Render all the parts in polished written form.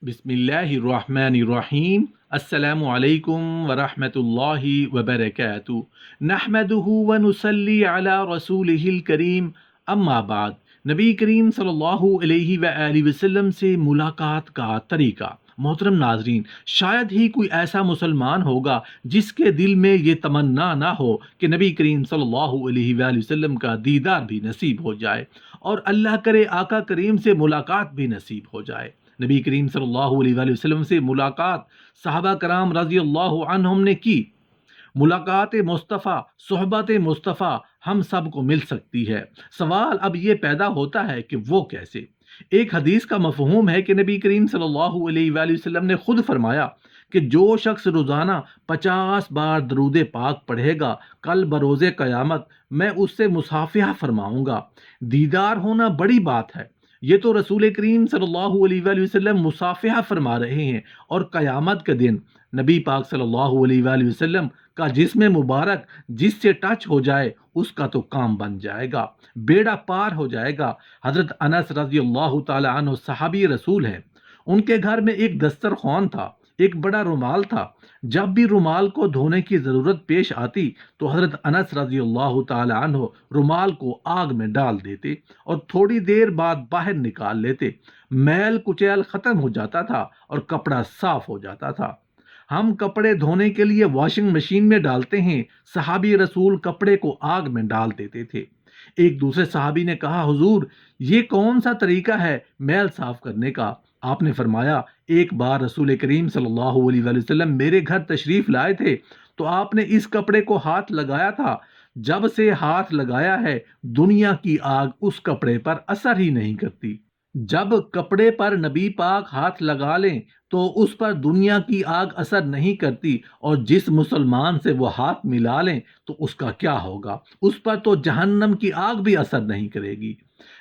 بسم اللہ الرحمن الرحیم۔ السلام علیکم ورحمۃ اللہ وبرکاتہ۔ نحمدہ ونصلی علی رسولہ الکریم، اما بعد۔ نبی کریم صلی اللہ علیہ وآلہ وسلم سے ملاقات کا طریقہ۔ محترم ناظرین، شاید ہی کوئی ایسا مسلمان ہوگا جس کے دل میں یہ تمنا نہ ہو کہ نبی کریم صلی اللہ علیہ وآلہ وسلم کا دیدار بھی نصیب ہو جائے، اور اللہ کرے آقا کریم سے ملاقات بھی نصیب ہو جائے۔ نبی کریم صلی اللہ علیہ وآلہ وسلم سے ملاقات صحابہ کرام رضی اللہ عنہم نے کی۔ ملاقات مصطفیٰ، صحبت مصطفیٰ ہم سب کو مل سکتی ہے۔ سوال اب یہ پیدا ہوتا ہے کہ وہ کیسے؟ ایک حدیث کا مفہوم ہے کہ نبی کریم صلی اللہ علیہ وآلہ وسلم نے خود فرمایا کہ جو شخص روزانہ 50 بار درود پاک پڑھے گا، کل بروز قیامت میں اس سے مصافحہ فرماؤں گا۔ دیدار ہونا بڑی بات ہے، یہ تو رسول کریم صلی اللہ علیہ وآلہ وسلم مصافحہ فرما رہے ہیں، اور قیامت کے دن نبی پاک صلی اللہ علیہ وآلہ وسلم کا جسم مبارک جس سے ٹچ ہو جائے اس کا تو کام بن جائے گا، بیڑا پار ہو جائے گا۔ حضرت انس رضی اللہ تعالی عنہ صحابی رسول ہیں، ان کے گھر میں ایک دسترخوان تھا، ایک بڑا رومال تھا۔ جب بھی رومال کو دھونے کی ضرورت پیش آتی تو حضرت انس رضی اللہ تعالی عنہ رومال کو آگ میں ڈال دیتے اور تھوڑی دیر بعد باہر نکال لیتے۔ میل کچیل ختم ہو جاتا تھا اور کپڑا صاف ہو جاتا تھا۔ ہم کپڑے دھونے کے لیے واشنگ مشین میں ڈالتے ہیں، صحابی رسول کپڑے کو آگ میں ڈال دیتے تھے۔ ایک دوسرے صحابی نے کہا، حضور یہ کون سا طریقہ ہے میل صاف کرنے کا؟ آپ نے فرمایا، ایک بار رسول کریم صلی اللہ علیہ وآلہ وسلم میرے گھر تشریف لائے تھے تو آپ نے اس کپڑے کو ہاتھ لگایا تھا، جب سے ہاتھ لگایا ہے دنیا کی آگ اس کپڑے پر اثر ہی نہیں کرتی۔ جب کپڑے پر نبی پاک ہاتھ لگا لیں تو اس پر دنیا کی آگ اثر نہیں کرتی، اور جس مسلمان سے وہ ہاتھ ملا لیں تو اس کا کیا ہوگا؟ اس پر تو جہنم کی آگ بھی اثر نہیں کرے گی۔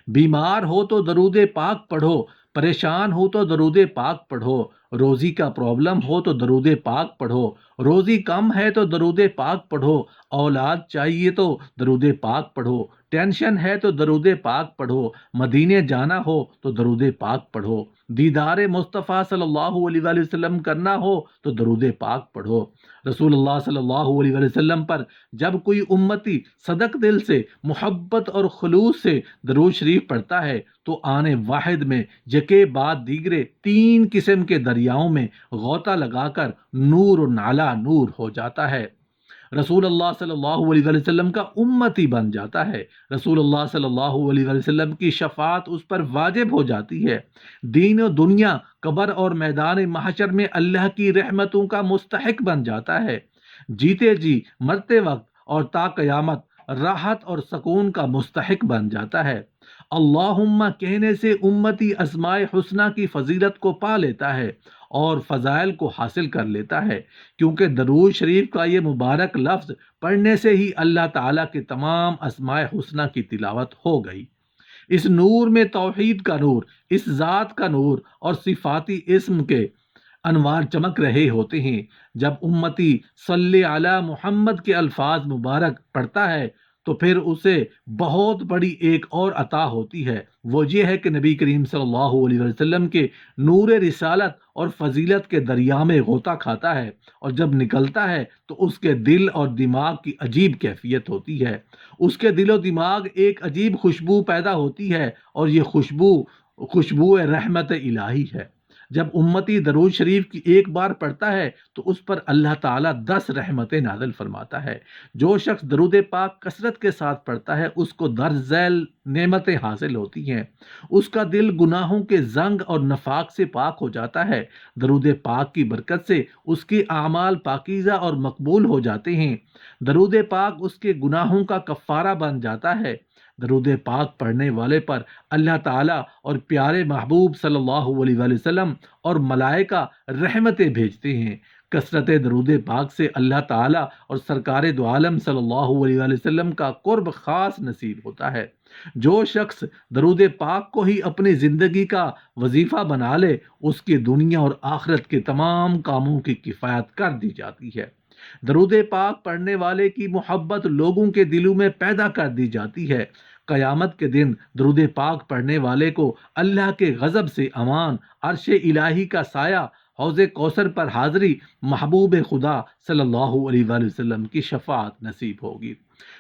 بیمار ہو تو درود پاک پڑھو، پریشان ہو تو درود پاک پڑھو، روزی کا پرابلم ہو تو درود پاک پڑھو، روزی کم ہے تو درود پاک پڑھو، اولاد چاہیے تو درود پاک پڑھو، ٹینشن ہے تو درود پاک پڑھو، مدینے جانا ہو تو درود پاک پڑھو، دیدار مصطفیٰ صلی اللہ علیہ وآلہ وسلم کرنا ہو تو درود پاک پڑھو۔ رسول اللہ صلی اللہ علیہ وآلہ وسلم پر جب کوئی امتی صدق دل سے، محبت اور خلوص سے درود شریف پڑھتا ہے تو آنے واحد میں یکے بعد دیگرے 3 قسم کے دریاؤں میں غوطہ لگا کر نور نالا نور ہو جاتا ہے، رسول اللہ صلی اللہ علیہ وآلہ وسلم کا امتی بن جاتا ہے، رسول اللہ صلی اللہ علیہ وآلہ وسلم کی شفاعت اس پر واجب ہو جاتی ہے، دین و دنیا، قبر اور میدان محشر میں اللہ کی رحمتوں کا مستحق بن جاتا ہے، جیتے جی مرتے وقت اور تا قیامت راحت اور سکون کا مستحق بن جاتا ہے۔ اللہم کہنے سے امتی اسماء حسنہ کی فضیلت کو پا لیتا ہے اور فضائل کو حاصل کر لیتا ہے، کیونکہ درود شریف کا یہ مبارک لفظ پڑھنے سے ہی اللہ تعالیٰ کے تمام اسماء حسنہ کی تلاوت ہو گئی۔ اس نور میں توحید کا نور، اس ذات کا نور اور صفاتی اسم کے انوار چمک رہے ہوتے ہیں۔ جب امتی صلی علی محمد کے الفاظ مبارک پڑھتا ہے تو پھر اسے بہت بڑی ایک اور عطا ہوتی ہے، وہ یہ ہے کہ نبی کریم صلی اللہ علیہ وسلم کے نور رسالت اور فضیلت کے دریا میں غوطہ کھاتا ہے، اور جب نکلتا ہے تو اس کے دل اور دماغ کی عجیب کیفیت ہوتی ہے، اس کے دل و دماغ ایک عجیب خوشبو پیدا ہوتی ہے، اور یہ خوشبو رحمت الہی ہے۔ جب امتی درود شریف کی ایک بار پڑھتا ہے تو اس پر اللہ تعالیٰ 10 رحمتیں نازل فرماتا ہے۔ جو شخص درود پاک کثرت کے ساتھ پڑھتا ہے اس کو درج ذیل نعمتیں حاصل ہوتی ہیں، اس کا دل گناہوں کے زنگ اور نفاق سے پاک ہو جاتا ہے، درود پاک کی برکت سے اس کے اعمال پاکیزہ اور مقبول ہو جاتے ہیں، درود پاک اس کے گناہوں کا کفارہ بن جاتا ہے۔ درود پاک پڑھنے والے پر اللہ تعالیٰ اور پیارے محبوب صلی اللہ علیہ وآلہ وسلم اور ملائکہ رحمتیں بھیجتے ہیں۔ کثرت درود پاک سے اللہ تعالیٰ اور سرکار دو عالم صلی اللہ علیہ وآلہ وسلم کا قرب خاص نصیب ہوتا ہے۔ جو شخص درود پاک کو ہی اپنی زندگی کا وظیفہ بنا لے، اس کی دنیا اور آخرت کے تمام کاموں کی کفایت کر دی جاتی ہے۔ درود پاک پڑھنے والے کی محبت لوگوں کے دلوں میں پیدا کر دی جاتی ہے، قیامت کے دن درود پاک پڑھنے والے کو اللہ کے غضب سے امان، عرش الہی کا سایہ، حوض کوثر پر حاضری، محبوب خدا صلی اللہ علیہ وآلہ وسلم کی شفاعت نصیب ہوگی۔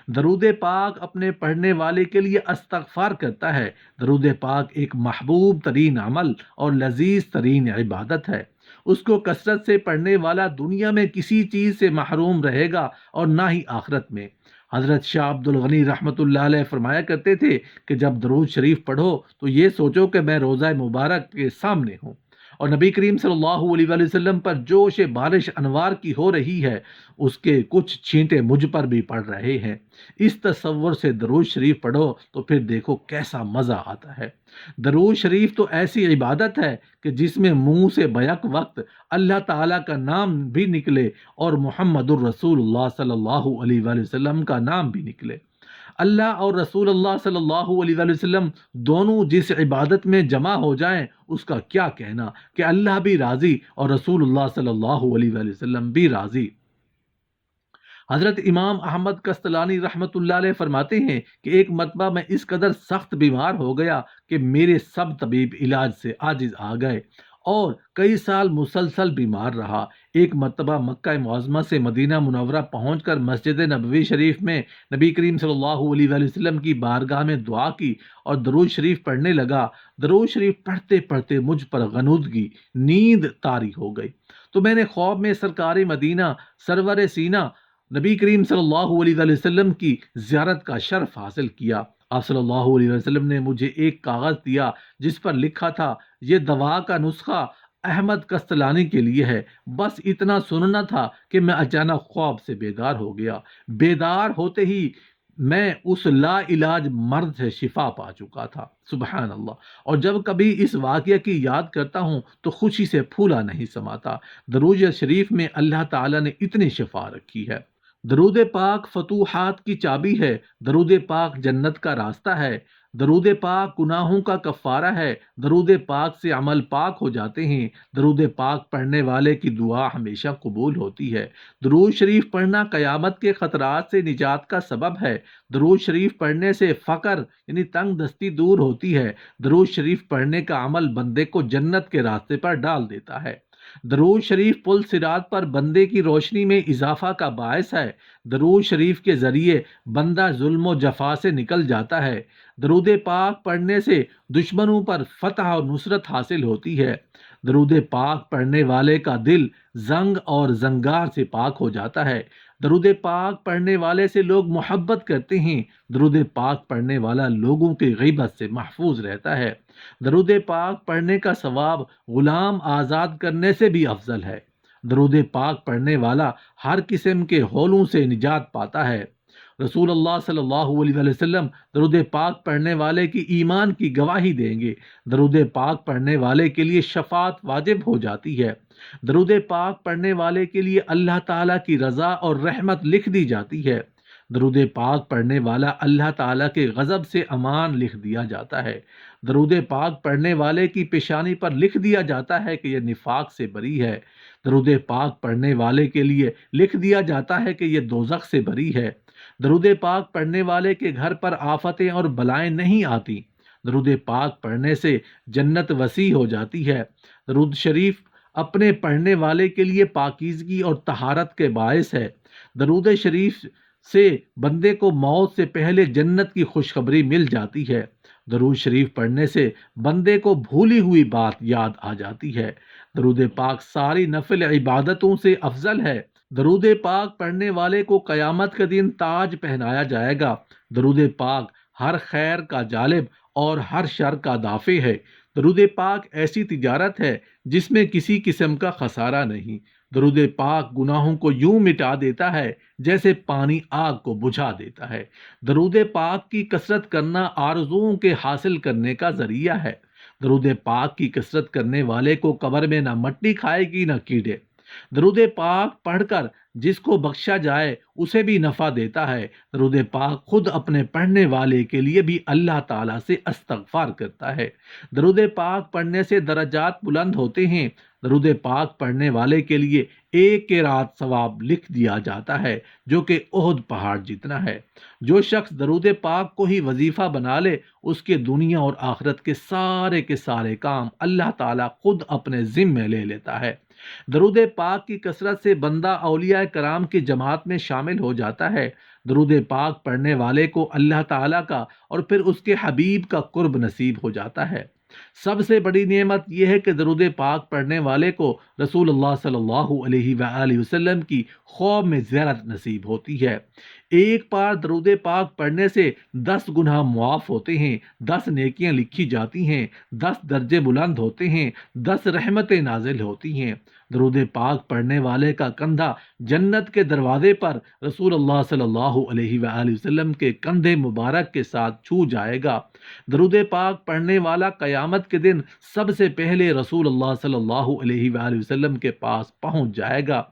درود پاک اپنے پڑھنے والے کے لیے استغفار کرتا ہے۔ درود پاک ایک محبوب ترین عمل اور لذیذ ترین عبادت ہے۔ اس کو کثرت سے پڑھنے والا دنیا میں کسی چیز سے محروم رہے گا اور نہ ہی آخرت میں۔ حضرت شاہ عبد الغنی رحمۃ اللہ علیہ فرمایا کرتے تھے کہ جب درود شریف پڑھو تو یہ سوچو کہ میں روضہ مبارک کے سامنے ہوں اور نبی کریم صلی اللہ علیہ وآلہ وسلم پر جوش بارش انوار کی ہو رہی ہے، اس کے کچھ چھینٹے مجھ پر بھی پڑ رہے ہیں۔ اس تصور سے درود شریف پڑھو تو پھر دیکھو کیسا مزہ آتا ہے۔ درود شریف تو ایسی عبادت ہے کہ جس میں منہ سے بیک وقت اللہ تعالیٰ کا نام بھی نکلے اور محمد الرسول اللہ صلی اللہ علیہ وآلہ وسلم کا نام بھی نکلے۔ اللہ اور رسول اللہ صلی اللہ علیہ وآلہ وسلم دونوں جس عبادت میں جمع ہو جائیں اس کا کیا کہنا کہ اللہ بھی راضی اور رسول اللہ صلی اللہ علیہ وآلہ وسلم بھی راضی۔ حضرت امام احمد کستلانی رحمۃ اللہ علیہ فرماتے ہیں کہ ایک مرتبہ میں اس قدر سخت بیمار ہو گیا کہ میرے سب طبیب علاج سے عاجز آ گئے اور کئی سال مسلسل بیمار رہا۔ ایک مرتبہ مکہ معظمہ سے مدینہ منورہ پہنچ کر مسجد نبوی شریف میں نبی کریم صلی اللہ علیہ وآلہ وسلم کی بارگاہ میں دعا کی اور درود شریف پڑھنے لگا۔ درود شریف پڑھتے پڑھتے مجھ پر غنودگی، نیند طاری ہو گئی، تو میں نے خواب میں سرکار مدینہ سرور سینہ نبی کریم صلی اللہ علیہ وآلہ وسلم کی زیارت کا شرف حاصل کیا۔ آپ صلی اللہ علیہ وسلم نے مجھے ایک کاغذ دیا جس پر لکھا تھا، یہ دوا کا نسخہ احمد کستلانی کے لیے ہے۔ بس اتنا سننا تھا کہ میں اچانک خواب سے بیدار ہو گیا۔ بیدار ہوتے ہی میں اس لا علاج مرض سے شفا پا چکا تھا۔ سبحان اللہ۔ اور جب کبھی اس واقعہ کی یاد کرتا ہوں تو خوشی سے پھولا نہیں سماتا۔ درود شریف میں اللہ تعالیٰ نے اتنی شفا رکھی ہے۔ درود پاک فتوحات کی چابی ہے۔ درود پاک جنت کا راستہ ہے۔ درود پاک گناہوں کا کفارہ ہے۔ درود پاک سے عمل پاک ہو جاتے ہیں۔ درود پاک پڑھنے والے کی دعا ہمیشہ قبول ہوتی ہے۔ درود شریف پڑھنا قیامت کے خطرات سے نجات کا سبب ہے۔ درود شریف پڑھنے سے فقر یعنی تنگ دستی دور ہوتی ہے۔ درود شریف پڑھنے کا عمل بندے کو جنت کے راستے پر ڈال دیتا ہے۔ درود شریف پل صراط پر بندے کی روشنی میں اضافہ کا باعث ہے۔ درود شریف کے ذریعے بندہ ظلم و جفا سے نکل جاتا ہے۔ درود پاک پڑھنے سے دشمنوں پر فتح اور نصرت حاصل ہوتی ہے۔ درود پاک پڑھنے والے کا دل زنگ اور زنگار سے پاک ہو جاتا ہے۔ درود پاک پڑھنے والے سے لوگ محبت کرتے ہیں۔ درود پاک پڑھنے والا لوگوں کی غیبت سے محفوظ رہتا ہے۔ درود پاک پڑھنے کا ثواب غلام آزاد کرنے سے بھی افضل ہے۔ درود پاک پڑھنے والا ہر قسم کے ہولوں سے نجات پاتا ہے۔ رسول اللہ صلی اللہ علیہ وآلہ وسلم درود پاک پڑھنے والے کی ایمان کی گواہی دیں گے۔ درود پاک پڑھنے والے کے لیے شفاعت واجب ہو جاتی ہے۔ درود پاک پڑھنے والے کے لیے اللہ تعالیٰ کی رضا اور رحمت لکھ دی جاتی ہے۔ درود پاک پڑھنے والا اللہ تعالیٰ کے غضب سے امان لکھ دیا جاتا ہے۔ درود پاک پڑھنے والے کی پیشانی پر لکھ دیا جاتا ہے کہ یہ نفاق سے بری ہے۔ درود پاک پڑھنے والے کے لیے لکھ دیا جاتا ہے کہ یہ دوزخ سے بری ہے۔ درود پاک پڑھنے والے کے گھر پر آفتیں اور بلائیں نہیں آتی۔ درود پاک پڑھنے سے جنت وسیع ہو جاتی ہے۔ درود شریف اپنے پڑھنے والے کے لیے پاکیزگی اور طہارت کے باعث ہے۔ درود شریف سے بندے کو موت سے پہلے جنت کی خوشخبری مل جاتی ہے۔ درود شریف پڑھنے سے بندے کو بھولی ہوئی بات یاد آ جاتی ہے۔ درود پاک ساری نفل عبادتوں سے افضل ہے۔ درود پاک پڑھنے والے کو قیامت کے دن تاج پہنایا جائے گا۔ درود پاک ہر خیر کا جالب اور ہر شر کا دافع ہے۔ درود پاک ایسی تجارت ہے جس میں کسی قسم کا خسارہ نہیں۔ درود پاک گناہوں کو یوں مٹا دیتا ہے جیسے پانی آگ کو بجھا دیتا ہے۔ درود پاک کی کثرت کرنا آرزوؤں کے حاصل کرنے کا ذریعہ ہے۔ درود پاک کی کثرت کرنے والے کو قبر میں نہ مٹی کھائے گی نہ کیڑے۔ درود پاک پڑھ کر جس کو بخشا جائے اسے بھی نفع دیتا ہے۔ درود پاک خود اپنے پڑھنے والے کے لیے بھی اللہ تعالیٰ سے استغفار کرتا ہے۔ درود پاک پڑھنے سے درجات بلند ہوتے ہیں۔ درود پاک پڑھنے والے کے لیے ایک قرات ثواب لکھ دیا جاتا ہے جو کہ احد پہاڑ جتنا ہے۔ جو شخص درود پاک کو ہی وظیفہ بنا لے اس کے دنیا اور آخرت کے سارے کام اللہ تعالیٰ خود اپنے ذمے لے لیتا ہے۔ درود پاک کی کثرت سے بندہ اولیاء کرام کی جماعت میں شامل ہو جاتا ہے۔ درود پاک پڑھنے والے کو اللہ تعالیٰ کا اور پھر اس کے حبیب کا قرب نصیب ہو جاتا ہے۔ سب سے بڑی نعمت یہ ہے کہ درود پاک پڑھنے والے کو رسول اللہ صلی اللہ علیہ وآلہ وسلم کی خواب میں زیارت نصیب ہوتی ہے۔ ایک بار درود پاک پڑھنے سے 10 گناہ معاف ہوتے ہیں، 10 نیکیاں لکھی جاتی ہیں، 10 درجے بلند ہوتے ہیں، 10 رحمتیں نازل ہوتی ہیں۔ درود پاک پڑھنے والے کا کندھا جنت کے دروازے پر رسول اللہ صلی اللہ علیہ وآلہ وسلم کے کندھے مبارک کے ساتھ چھو جائے گا۔ درود پاک پڑھنے والا قیامت کے دن سب سے پہلے رسول اللہ صلی اللہ علیہ وآلہ وسلم کے پاس پہنچ جائے گا۔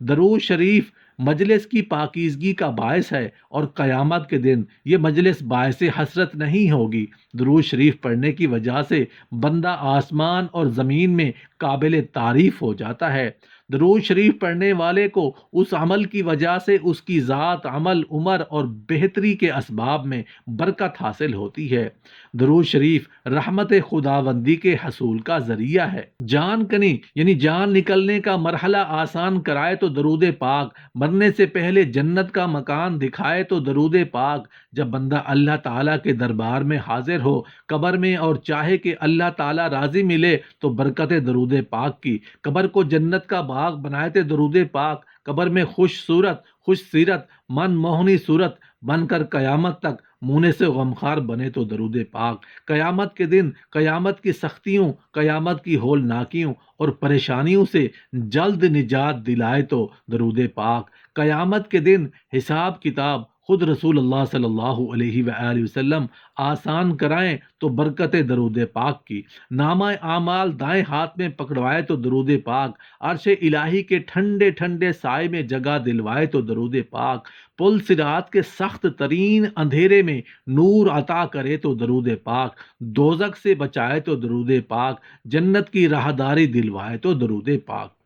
درود شریف مجلس کی پاکیزگی کا باعث ہے اور قیامت کے دن یہ مجلس باعث حسرت نہیں ہوگی۔ درود شریف پڑھنے کی وجہ سے بندہ آسمان اور زمین میں قابل تعریف ہو جاتا ہے۔ درود شریف پڑھنے والے کو اس عمل کی وجہ سے اس کی ذات، عمل، عمر اور بہتری کے اسباب میں برکت حاصل ہوتی ہے۔ درود شریف رحمت خداوندی کے حصول کا ذریعہ ہے۔ جان کنی یعنی جان نکلنے کا مرحلہ آسان کرائے تو درود پاک، مرنے سے پہلے جنت کا مکان دکھائے تو درود پاک، جب بندہ اللہ تعالیٰ کے دربار میں حاضر ہو قبر میں اور چاہے کہ اللہ تعالیٰ راضی ملے تو برکت درود پاک کی، قبر کو جنت کا باغ بنائے تھے درود پاک، قبر میں خوش صورت، خوش سیرت، من موہنی صورت بن کر قیامت تک مونے سے غمخار بنے تو درود پاک، قیامت کے دن قیامت کی سختیوں، قیامت کی ہولناکیوں اور پریشانیوں سے جلد نجات دلائے تو درود پاک، قیامت کے دن حساب کتاب خود رسول اللہ صلی اللہ علیہ وآلہ وسلم آسان کرائیں تو برکت درود پاک کی، نامہ اعمال دائیں ہاتھ میں پکڑوائے تو درود پاک، عرش الہی کے ٹھنڈے ٹھنڈے سائے میں جگہ دلوائے تو درود پاک، پل صراط کے سخت ترین اندھیرے میں نور عطا کرے تو درود پاک، دوزخ سے بچائے تو درود پاک، جنت کی راہداری دلوائے تو درود پاک۔